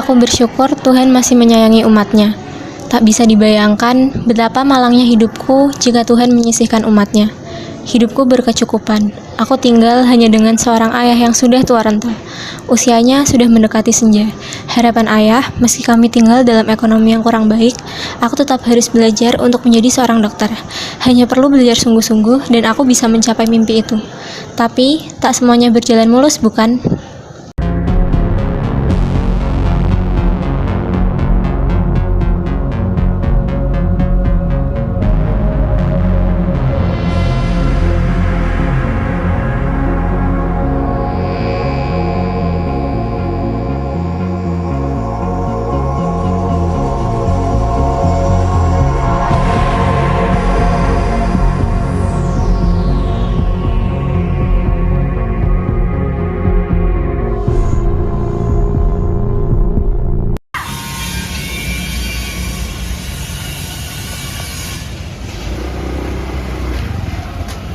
aku bersyukur Tuhan masih menyayangi umatnya. Tak bisa dibayangkan betapa malangnya hidupku jika Tuhan menyisihkan umatnya. Hidupku berkecukupan. Aku tinggal hanya dengan seorang ayah yang sudah tua renta. Usianya sudah mendekati senja. Harapan ayah, meski kami tinggal dalam ekonomi yang kurang baik, aku tetap harus belajar untuk menjadi seorang dokter. Hanya perlu belajar sungguh-sungguh dan aku bisa mencapai mimpi itu. Tapi, tak semuanya berjalan mulus, bukan?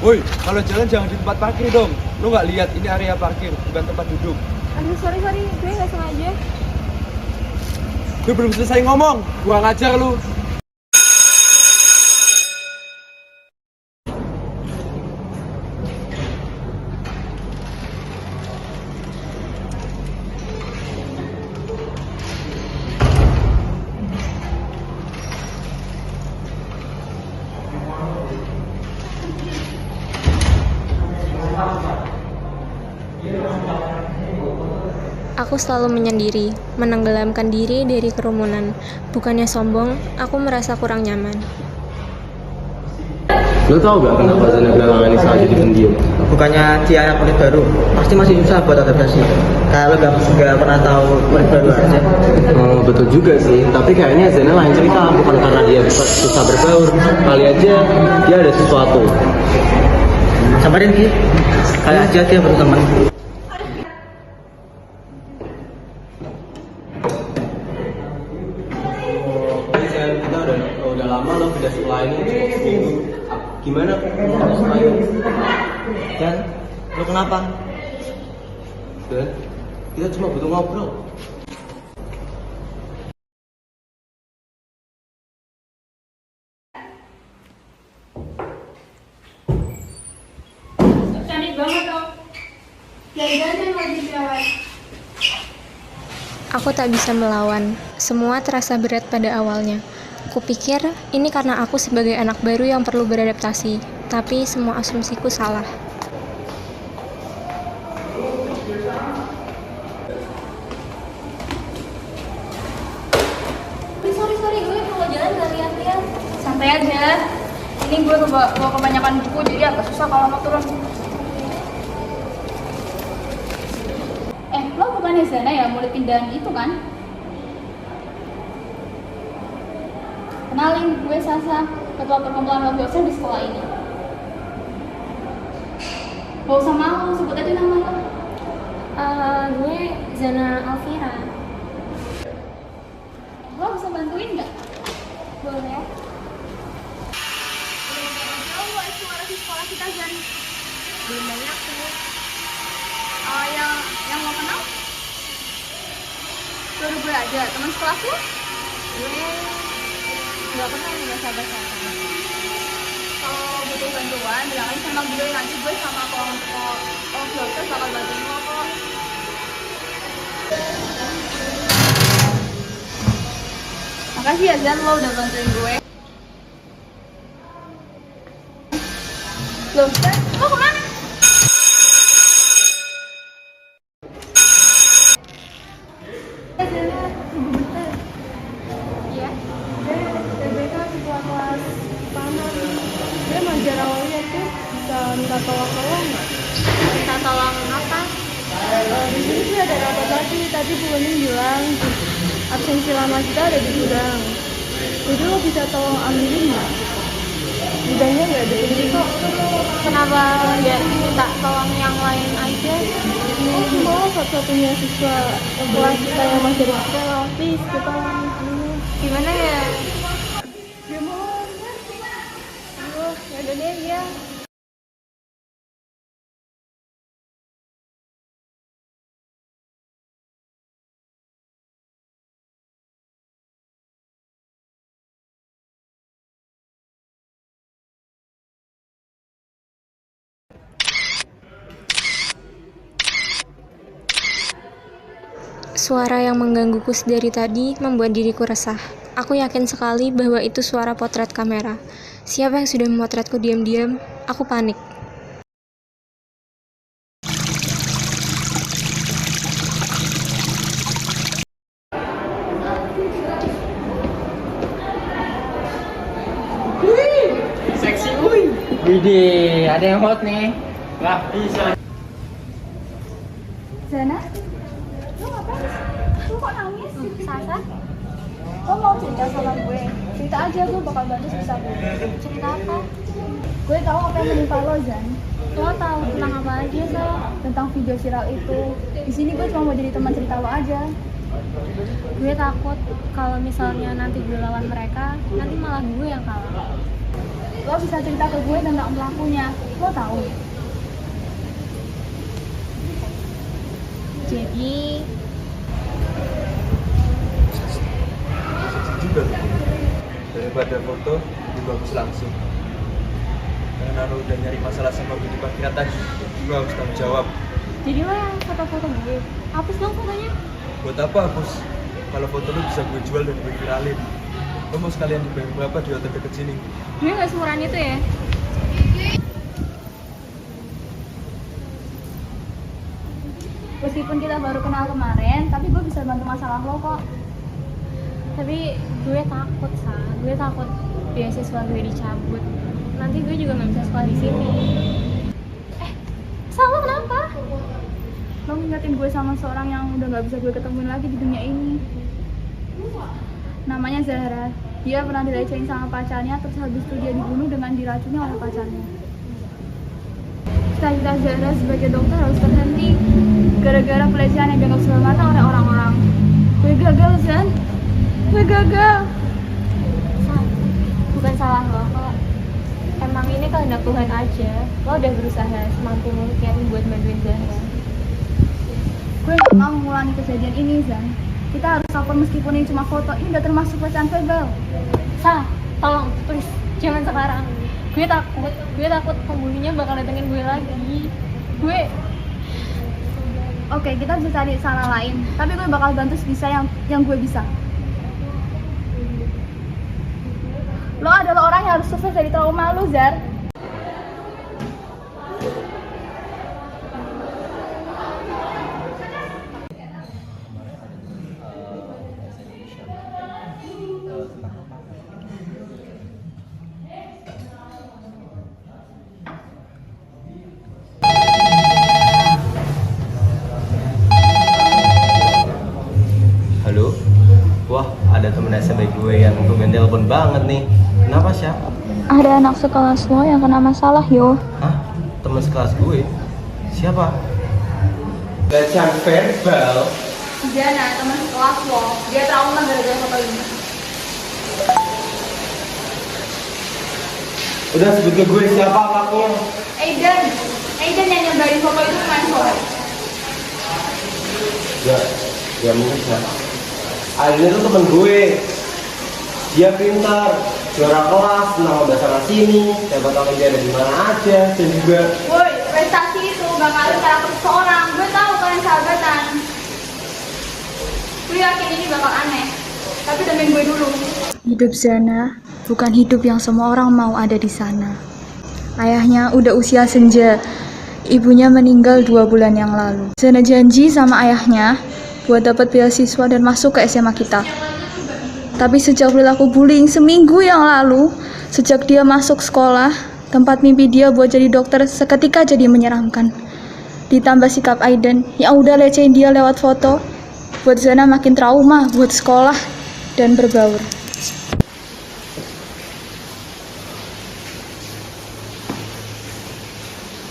Woi, kalau jalan jangan di tempat parkir dong. Lo nggak lihat ini area parkir, bukan tempat duduk. Aduh, sorry, gue nggak sengaja. Gue belum selesai ngomong, kurang ajar lu. Aku selalu menyendiri, menenggelamkan diri dari kerumunan. Bukannya sombong, aku merasa kurang nyaman. Lo tau gak kenapa Zena belakangan ini selalu jadi pendiam? Bukannya dia anak murid baru, pasti masih susah buat adaptasi. Kalau gak pernah tahu murid baru aja. Betul juga sih, tapi kayaknya Zena lain cerita, bukan karena dia susah berbaur. Kali aja dia ada sesuatu. Samperin Ki, kali aja dia berteman. Kita udah lama loh beda sekolah ini, seminggu. Gimana beda sekolah ini? Dan lo kenapa? Dan kita cuma butuh ngobrol. Cantik banget dong. Jangan lagi cewek. Aku tak bisa melawan. Semua terasa berat pada awalnya. Kupikir ini karena aku sebagai anak baru yang perlu beradaptasi, tapi semua asumsiku salah. Sorry, gue kalau jalan gak lihat-lihat. Santai aja. Ini gue bawa kebanyakan buku, jadi agak susah kalau mau turun. Lo bukannya Zana ya, murid pindahan itu kan? Kenalin, gue Sasa, ketua perkumpulan dosen di sekolah ini. Gak usah malu, sebut aja nama lo. Gue Zana Alfira. Lo bisa bantuin nggak? Boleh ya. Tahu eksplorasi sekolah kita, Zan? Belum banyak sih. Yang lo kenal? Baru gue aja, teman sekelas lo? Gue nggak pernah bahasa-bahasa. Kalau butuh bantuan, bilang aja sama gue, nanti gue sama kelompok dokter bakal bantuin lo kok. Makasih ya Zan, lo udah bantuin gue. Loh, Zan, lo kemana? Iya. TBK ketua kelas panas. Dia ngajar awalnya tuh bisa minta tolong nggak? Minta tolong apa? Di sini sih ada rapat lagi. Tadi Bu Wening bilang absensi lama kita ada di gudang. Jadi lo bisa tolong ambilin nggak? Gudangnya nggak ada di kok. Kenapa nggak minta tolong yang lain aja? Oh, cuma lo satu-satunya siswa kelas kita yang masih di sekolah. Please, kita Gimana ya? dia mau. Aduh, ya udah deh ya. Suara yang menggangguku dari tadi membuat diriku resah. Aku yakin sekali bahwa itu suara potret kamera. Siapa yang sudah memotretku diam-diam? Aku panik. Widih, ada yang hot nih. Wah, bisa. Zana, lo ngapain? Lo kok nangis? Sasa, Lo mau cerita sama gue? Cerita aja, gue bakal bantu sebisa gue. cerita apa? Gue tahu apa yang menimpa lo, Zan. Lo tahu tentang apa aja, Sal? Tentang video viral itu. Di sini gue cuma mau jadi teman cerita lo aja. Gue takut kalau misalnya nanti gue lawan mereka, nanti malah gue yang kalah. Lo bisa cerita ke gue tentang pelakunya. Lo tahu? Jadi, juga tuh. Daripada foto lebih bagus langsung. Karena lo udah nyari masalah sama gue di parkiran tadi, gue harus tanggung jawab. jadi lo yang foto-foto gue. Hapus dong fotonya. Buat apa hapus? Kalau foto lo bisa gue jual dan gue viralin. Lo mau sekalian dibayar berapa di hotel deket sini? Gue gak semurah itu ya. Meskipun kita baru kenal kemarin, tapi gue bisa bantu masalah lo kok. Tapi gue takut, Sa. Gue takut beasiswa gue dicabut. Nanti gue juga gak bisa sekolah di sini. Sa, lo kenapa? Lo ngingetin gue sama seorang yang udah gak bisa gue ketemuin lagi di dunia ini. Namanya Zahra. Dia pernah dilecehin sama pacarnya, terus habis itu dia dibunuh dengan diracuni oleh pacarnya. Cita-cita Zahra sebagai dokter harus terhenti gara-gara pelecehan yang dianggap sebelah mata oleh orang-orang. Gue gagal, Zan. Gue gagal. Sa, bukan salah lo kok. Emang ini kehendak Tuhan aja. Lo udah berusaha semampu mungkin buat bantuin Zahra. Gue gak mau mengulangi kejadian ini, Zan. Kita harus lapor meskipun ini cuma foto. Ini udah termasuk pelecehan verbal. Sa, tolong, please, jangan sekarang. Gue takut pembunuhnya bakal datengin gue lagi. Oke, kita bisa cari cara lain. Tapi gue bakal bantu sebisa yang gue bisa. Lo adalah orang yang harus sukses dari trauma lo, Zar. Halo? Wah, ada temen SMP gue yang tumben telepon banget nih. Kenapa, Syah? Ada anak sekelas lo yang kena masalah, yo. Hah? Temen sekelas gue? Siapa? Pelecehan verbal? Jana, teman sekelas lo. Dia trauma gara-gara foto ini. Udah sebut ke gue siapa pelakunya? Aiden yang nyebarin foto itu kemarin sore. Ya mungkin Syah. Aiden tuh temen gue. Dia pintar, juara kelas, senang udah sana sini, siapa tahu dia ada di mana aja, dan juga Woi, prestasi itu gak ngaruh karakter seseorang. Gue tahu kalian sahabatan. Gue yakin ini bakal aneh. Tapi temenin gue dulu. Hidup Zana bukan hidup yang semua orang mau ada di sana. Ayahnya udah usia senja. Ibunya meninggal 2 bulan yang lalu. Zana janji sama ayahnya buat dapat beasiswa dan masuk ke SMA kita. Tapi sejak perilaku bullying seminggu yang lalu, sejak dia masuk sekolah, tempat mimpi dia buat jadi dokter seketika jadi menyeramkan. Ditambah sikap Aiden yang udah lecehin dia lewat foto, buat Zana makin trauma buat sekolah dan berbaur.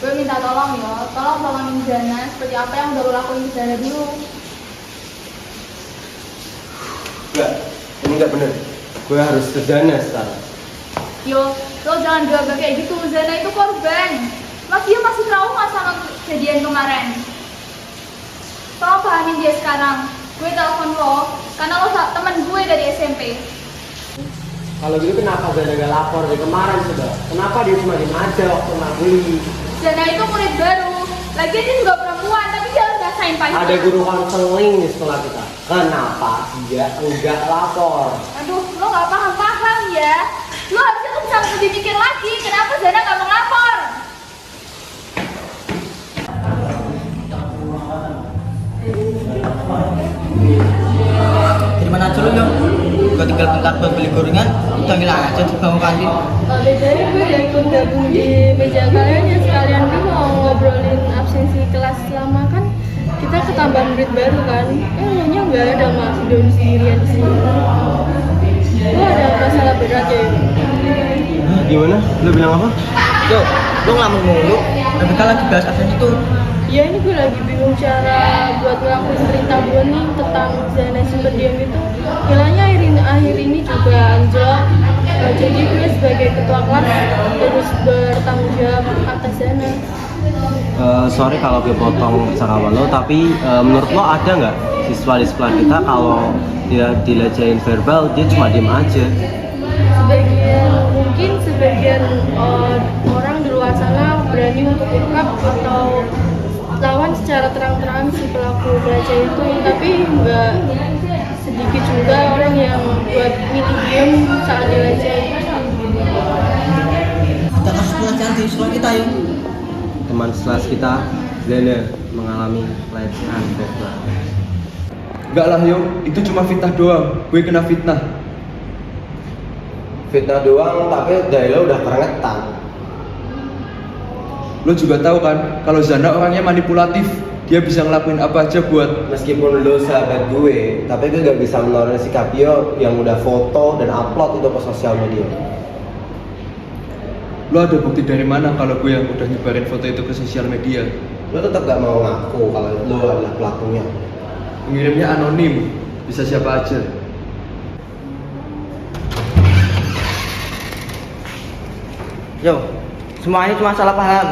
Gue minta tolong ya, tolongin Zana seperti apa yang udah lo lakuin di Zana dulu. enggak, ini enggak bener. Gue harus ke Zana sekarang. Yo, lo jangan gagah kayak gitu, Zana itu korban. Dia masih trauma sama kejadian kemarin. Tolong pahamin dia sekarang. Gue telepon lo, karena lo teman gue dari SMP. Kalau gitu kenapa Zana gak lapor dari kemarin sudah? Kenapa dia cuma diem aja waktu nggak bully? Zana itu murid baru. Lagian dia juga perempuan, tapi dia harus rasain pahitnya. Ada guru konseling di sekolah kita. Kenapa dia enggak lapor? Aduh, lo nggak paham-paham ya. Lo harusnya tuh bisa lebih mikir lagi. Kenapa Zana nggak mau ngelapor? Dari mana aja lo Yo? Gua tinggal bentar buat beli gorengan, udah ngilang aja di bangku kantin. Jadi gue udah ikut gabung di meja kalian ya, sekalian gue mau ngobrolin absensi kelas lama kan. Kita ketambahan murid baru kan. Nyonya nggak ada Mas Doni sendirian di sini. Lo ada masalah berat ya? Gimana? Lu bilang apa? Yo, lo ngelamun mulu. Rebecca lagi bahas absensi tuh. Ya ini gue lagi bingung cara buat ngelakuin cerita gue nih tentang Zana super diam itu. Hilangnya akhir ini juga anjlok. Jadi gue sebagai ketua kelas harus bertanggung jawab atas Zana. Sorry kalau gue potong percakapan lo, tapi menurut lo ada nggak siswa di sekolah kita kalau dia dilecehin verbal dia cuma diem aja? Sebagian orang di luar sana berani untuk ungkap atau lawan secara terang-terangan si pelaku pelecehan itu, tapi nggak sedikit juga orang yang buat milih diam saat dilecehin. Ada kasus pelecehan di sekolah kita Yo. Teman sekelas kita, Zana, mengalami pelecehan verbal. Enggak lah Yo, itu cuma fitnah doang. Gue kena fitnah. Fitnah doang, tapi dari lo udah kerengetan. Lo juga tahu kan, kalau Zana orangnya manipulatif. Dia bisa ngelakuin apa aja buat... Meskipun lo sahabat gue, tapi gue gak bisa menolong sikap dia yang udah foto dan upload itu ke sosial media. Lo ada bukti dari mana kalau gue yang udah nyebarin foto itu ke sosial media? Lo tetap gak mau ngaku kalau lo adalah pelakunya. Pengirimnya anonim, bisa siapa aja. Yo, semua ini cuma salah paham.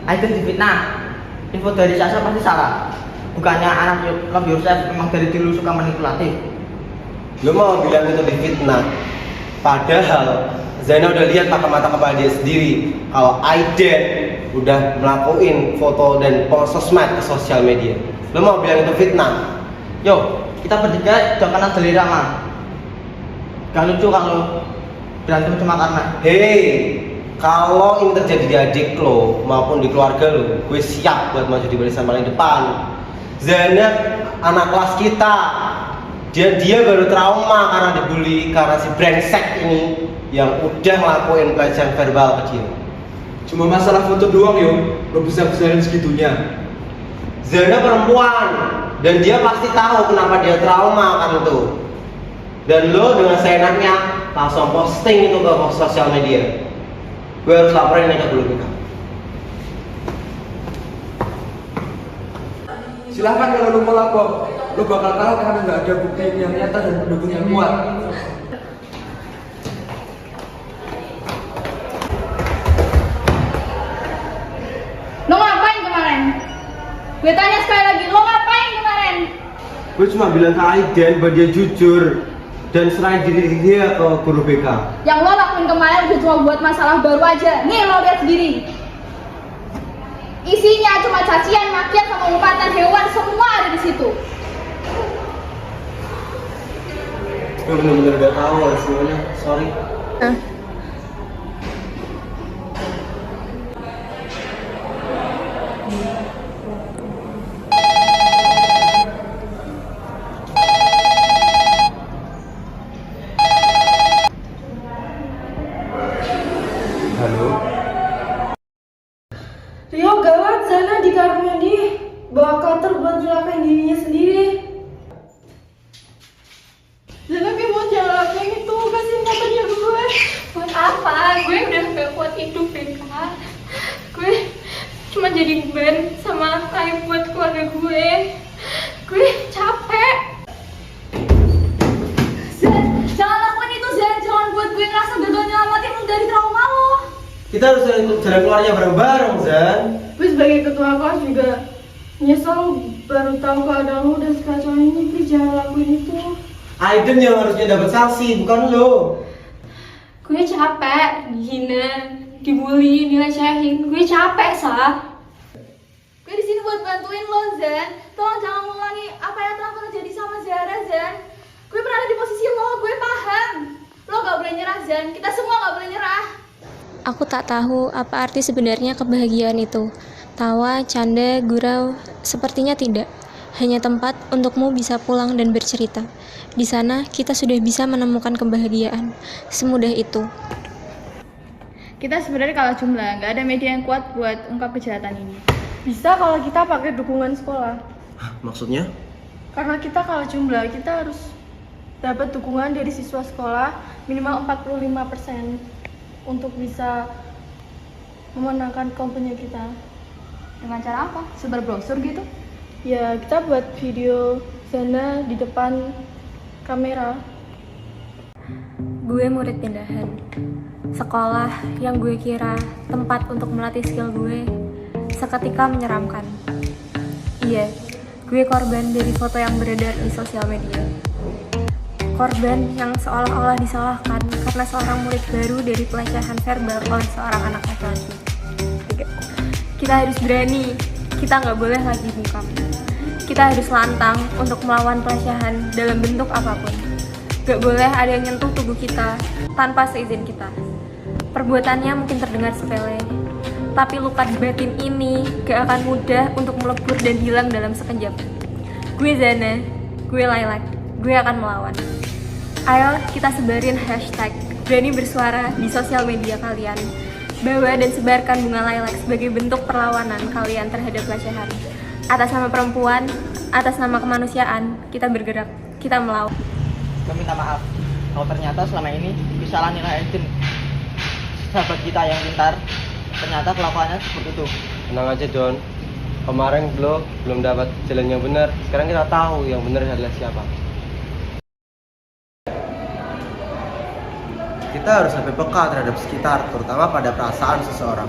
Aiden difitnah. Info dari Sasha pasti salah. Bukannya anak Love Yourself memang dari dulu suka manipulatif. Lo mau bilang itu difitnah? Padahal Zaina udah lihat pakai mata kepala dia sendiri kalau Aiden udah ngelakuin foto dan post sosmed ke sosial media. Lo mau bilang itu fitnah? Yo, kita bertiga udah kena delirama. Gak lucu kalau berantem cuma karena Hei, kalau ini terjadi di adik lo maupun di keluarga lo, gue siap buat maju di barisan paling depan. Zaina anak kelas kita, dia baru trauma karena dibully karena si brengsek ini yang udah ngelakuin pelecehan verbal ke dia. Cuma masalah foto doang Yo, lo besar-besarin segitunya. Zaina perempuan dan dia pasti tahu kenapa dia trauma kan itu. Dan lo dengan seenaknya langsung posting itu ke sosial media. Gue harus laporin mereka dulu kita. Silahkan kalau lo mau lapor. Lo bakal kalah karena nggak ada bukti yang nyata dan pendukung yang kuat. Lo ngapain kemarin? Gue tanya sekali lagi, lo ngapain kemarin? Gue cuma bilang ke Aiden bahwa dia jujur dan serahin diri dia ke guru BK. Yang lo lakuin kemarin udah cuma buat masalah baru aja. Nih lo lihat sendiri. Isinya cuma cacian, makian, sama umpatan hewan, semua ada di situ. Gue bener-bener gak tahu semuanya, sorry. Halo? Rio, gawat, Zana di kamar mandi bawa cutter buat nyelakain dirinya sendiri. Zana, gue mau jangan lakuin itu, kasihin katanya gue. Buat apa? Gue udah gak kuat hidup, Beka. Gue cuma jadi beban sama aib buat keluarga gue. Gue capek. Zan, jangan lakuin itu, Zan. Jangan buat gue ngerasa gagal nyelamatin lu dari trauma lo. Kita harus jalan keluarnya bareng-bareng, Zan. Gue sebagai ketua kelas juga nyesel baru tahu keadaan lu udah sekacau ini. Please jangan lakuin itu. Aiden yang harusnya dapat sanksi, bukan lo. Gue capek, dihina, dibully, dilecehin. Gue capek, Sah. Gue di sini buat bantuin lo, Zan. Tolong jangan mengulangi apa yang telah terjadi sama Zara, Zan. Gue pernah di posisi lo, gue paham. Lo gak boleh nyerah, Zan. Kita semua gak boleh nyerah. Aku tak tahu apa arti sebenarnya kebahagiaan itu. Tawa, canda, gurau, sepertinya tidak. Hanya tempat untukmu bisa pulang dan bercerita. Di sana kita sudah bisa menemukan kebahagiaan. Semudah itu. Kita sebenarnya kalah jumlah, nggak ada media yang kuat buat ungkap kejahatan ini. Bisa kalau kita pakai dukungan sekolah. Hah, maksudnya? Karena kita kalah jumlah, kita harus dapat dukungan dari siswa sekolah minimal 45% untuk bisa memenangkan kampanye kita. Dengan cara apa? Sebar brosur gitu? Ya, kita buat video sana di depan kamera. Gue murid pindahan. Sekolah yang gue kira tempat untuk melatih skill gue seketika menyeramkan. Iya, gue korban dari foto yang beredar di sosial media. Korban yang seolah-olah disalahkan karena seorang murid baru dari pelecehan verbal oleh seorang anak laki-laki. Kita harus berani, kita nggak boleh lagi bungkam. Kita harus lantang untuk melawan pelecehan dalam bentuk apapun. Gak boleh ada yang nyentuh tubuh kita tanpa seizin kita. Perbuatannya mungkin terdengar sepele, tapi luka di batin ini gak akan mudah untuk melebur dan hilang dalam sekejap. Gue Zana, gue Lilac, gue akan melawan. Ayo kita sebarin hashtag berani bersuara di sosial media kalian. Bawa dan sebarkan bunga lilac sebagai bentuk perlawanan kalian terhadap pelecehan. Atas nama perempuan, atas nama kemanusiaan, kita bergerak, kita melawan. Gue minta maaf kalau ternyata selama ini kesalahan nilai Aiden, sahabat kita yang pintar, ternyata kelakuannya seperti itu. Tenang aja Don, kemarin belum dapat jalan yang benar. Sekarang kita tahu yang benar adalah siapa. Kita harus lebih peka terhadap sekitar, terutama pada perasaan seseorang.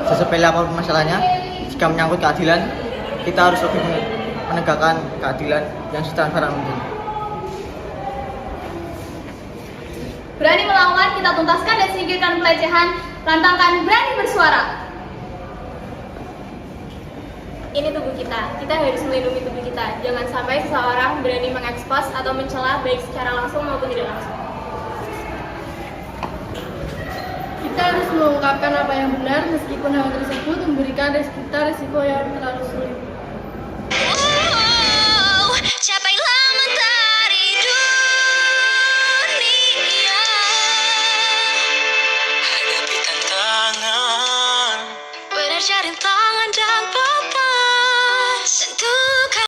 Sesepele apapun masalahnya, jika menyangkut keadilan, kita harus lebih menegakkan keadilan yang secara mungkin. Berani melawan, kita tuntaskan dan singkirkan pelecehan. Lantangkan berani bersuara. Ini tubuh kita harus melindungi tubuh kita. Jangan sampai seseorang berani mengekspos atau mencela baik secara langsung maupun tidak langsung. Kita harus mengungkapkan apa yang benar meskipun hal tersebut memberikan kita risiko yang terlalu sulit.